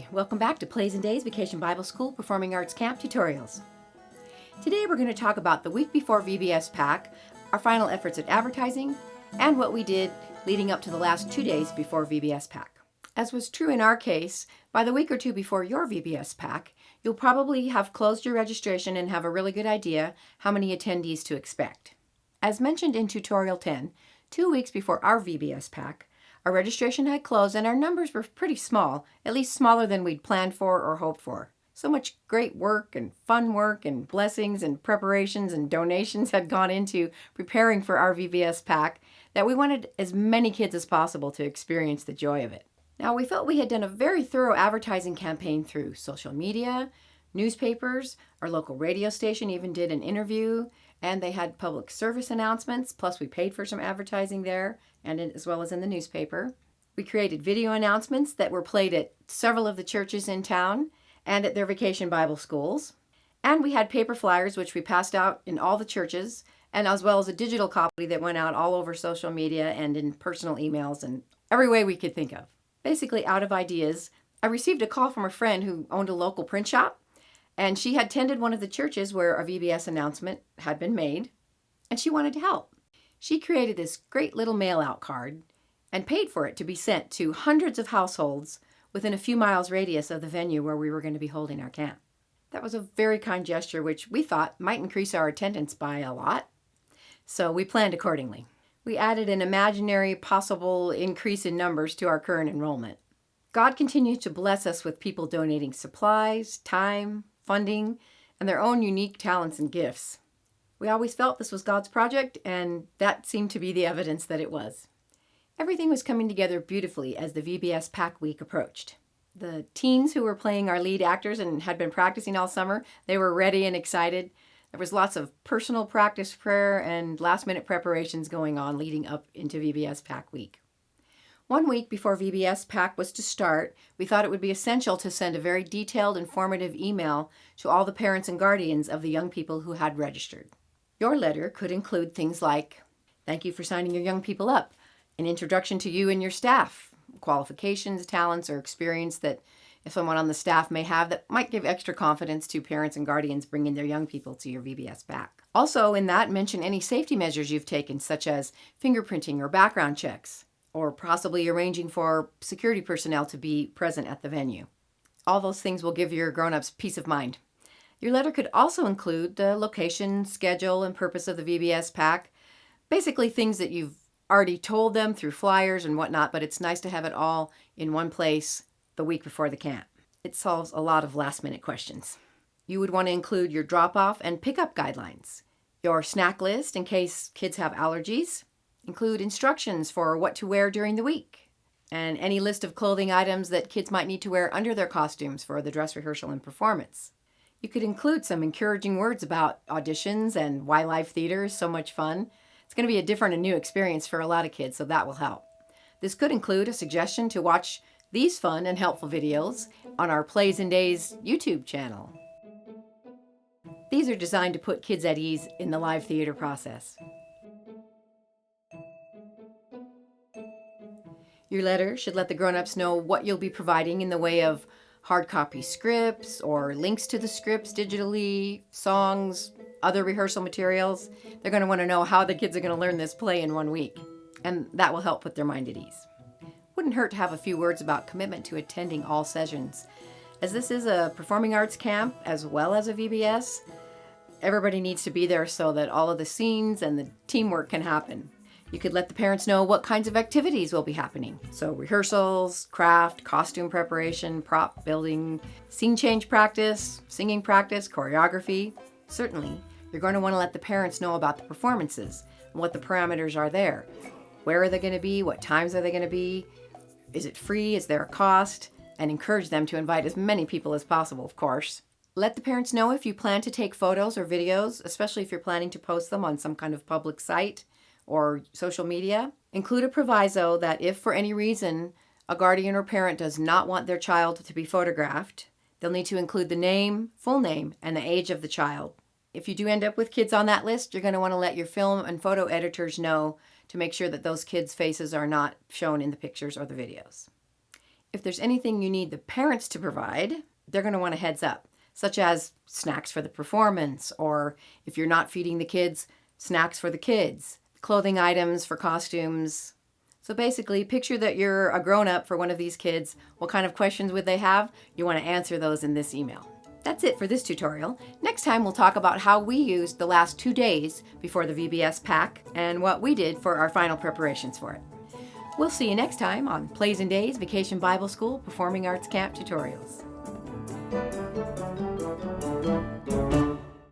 Hi, welcome back to Plays and Days Vacation Bible School Performing Arts Camp Tutorials. Today we're going to talk about the week before VBS PAC, our final efforts at advertising, and what we did leading up to the last 2 days before VBS PAC. As was true in our case, by the week or two before your VBS PAC, you'll probably have closed your registration and have a really good idea how many attendees to expect. As mentioned in Tutorial 10, 2 weeks before our VBS PAC, our registration had closed and our numbers were pretty small, at least smaller than we'd planned for or hoped for. So much great work and fun work and blessings and preparations and donations had gone into preparing for our VBS PAC that we wanted as many kids as possible to experience the joy of it. Now, we felt we had done a very thorough advertising campaign through social media, newspapers, our local radio station even did an interview, and they had public service announcements, plus we paid for some advertising there, and as well as in the newspaper. We created video announcements that were played at several of the churches in town and at their vacation Bible schools. And we had paper flyers, which we passed out in all the churches, and as well as a digital copy that went out all over social media and in personal emails and every way we could think of. Basically, out of ideas, I received a call from a friend who owned a local print shop, and she had attended one of the churches where a VBS announcement had been made, and she wanted to help. She created this great little mail-out card and paid for it to be sent to hundreds of households within a few miles radius of the venue where we were going to be holding our camp. That was a very kind gesture, which we thought might increase our attendance by a lot, so we planned accordingly. We added an imaginary possible increase in numbers to our current enrollment. God continues to bless us with people donating supplies, time, funding, and their own unique talents and gifts. We always felt this was God's project, and that seemed to be the evidence that it was. Everything was coming together beautifully as the VBS PAC week approached. The teens who were playing our lead actors and had been practicing all summer, they were ready and excited. There was lots of personal practice prayer and last-minute preparations going on leading up into VBS PAC week. 1 week before VBS PAC was to start, we thought it would be essential to send a very detailed, informative email to all the parents and guardians of the young people who had registered. Your letter could include things like, thank you for signing your young people up, an introduction to you and your staff, qualifications, talents, or experience that if someone on the staff may have that might give extra confidence to parents and guardians bringing their young people to your VBS PAC. Also in that, mention any safety measures you've taken, such as fingerprinting or background checks, or possibly arranging for security personnel to be present at the venue. All those things will give your grown-ups peace of mind. Your letter could also include the location, schedule, and purpose of the VBS PAC, basically things that you've already told them through flyers and whatnot, but it's nice to have it all in one place the week before the camp. It solves a lot of last-minute questions. You would want to include your drop-off and pick-up guidelines, your snack list in case kids have allergies, include instructions for what to wear during the week, and any list of clothing items that kids might need to wear under their costumes for the dress rehearsal and performance. You could include some encouraging words about auditions and why live theater is so much fun. It's going to be a different and new experience for a lot of kids, so that will help. This could include a suggestion to watch these fun and helpful videos on our Plays and Days YouTube channel. These are designed to put kids at ease in the live theater process. Your letter should let the grown-ups know what you'll be providing in the way of hard copy scripts or links to the scripts digitally, songs, other rehearsal materials. They're going to want to know how the kids are going to learn this play in 1 week, and that will help put their mind at ease. Wouldn't hurt to have a few words about commitment to attending all sessions. As this is a performing arts camp as well as a VBS, everybody needs to be there so that all of the scenes and the teamwork can happen. You could let the parents know what kinds of activities will be happening. So rehearsals, craft, costume preparation, prop building, scene change practice, singing practice, choreography. Certainly, you're going to want to let the parents know about the performances and what the parameters are there. Where are they going to be? What times are they going to be? Is it free? Is there a cost? And encourage them to invite as many people as possible, of course. Let the parents know if you plan to take photos or videos, especially if you're planning to post them on some kind of public site or social media. Include a proviso that if for any reason a guardian or parent does not want their child to be photographed, they'll need to include the name, full name, and the age of the child. If you do end up with kids on that list, you're going to want to let your film and photo editors know to make sure that those kids' faces are not shown in the pictures or the videos. If there's anything you need the parents to provide, they're going to want a heads up, such as snacks for the performance, or if you're not feeding the kids, snacks for the kids, clothing items for costumes. So basically, picture that you're a grown-up for one of these kids. What kind of questions would they have? You want to answer those in this email. That's it for this tutorial. Next time we'll talk about how we used the last 2 days before the VBS pack and what we did for our final preparations for it. We'll see you next time on Plays and Days Vacation Bible School Performing Arts Camp Tutorials.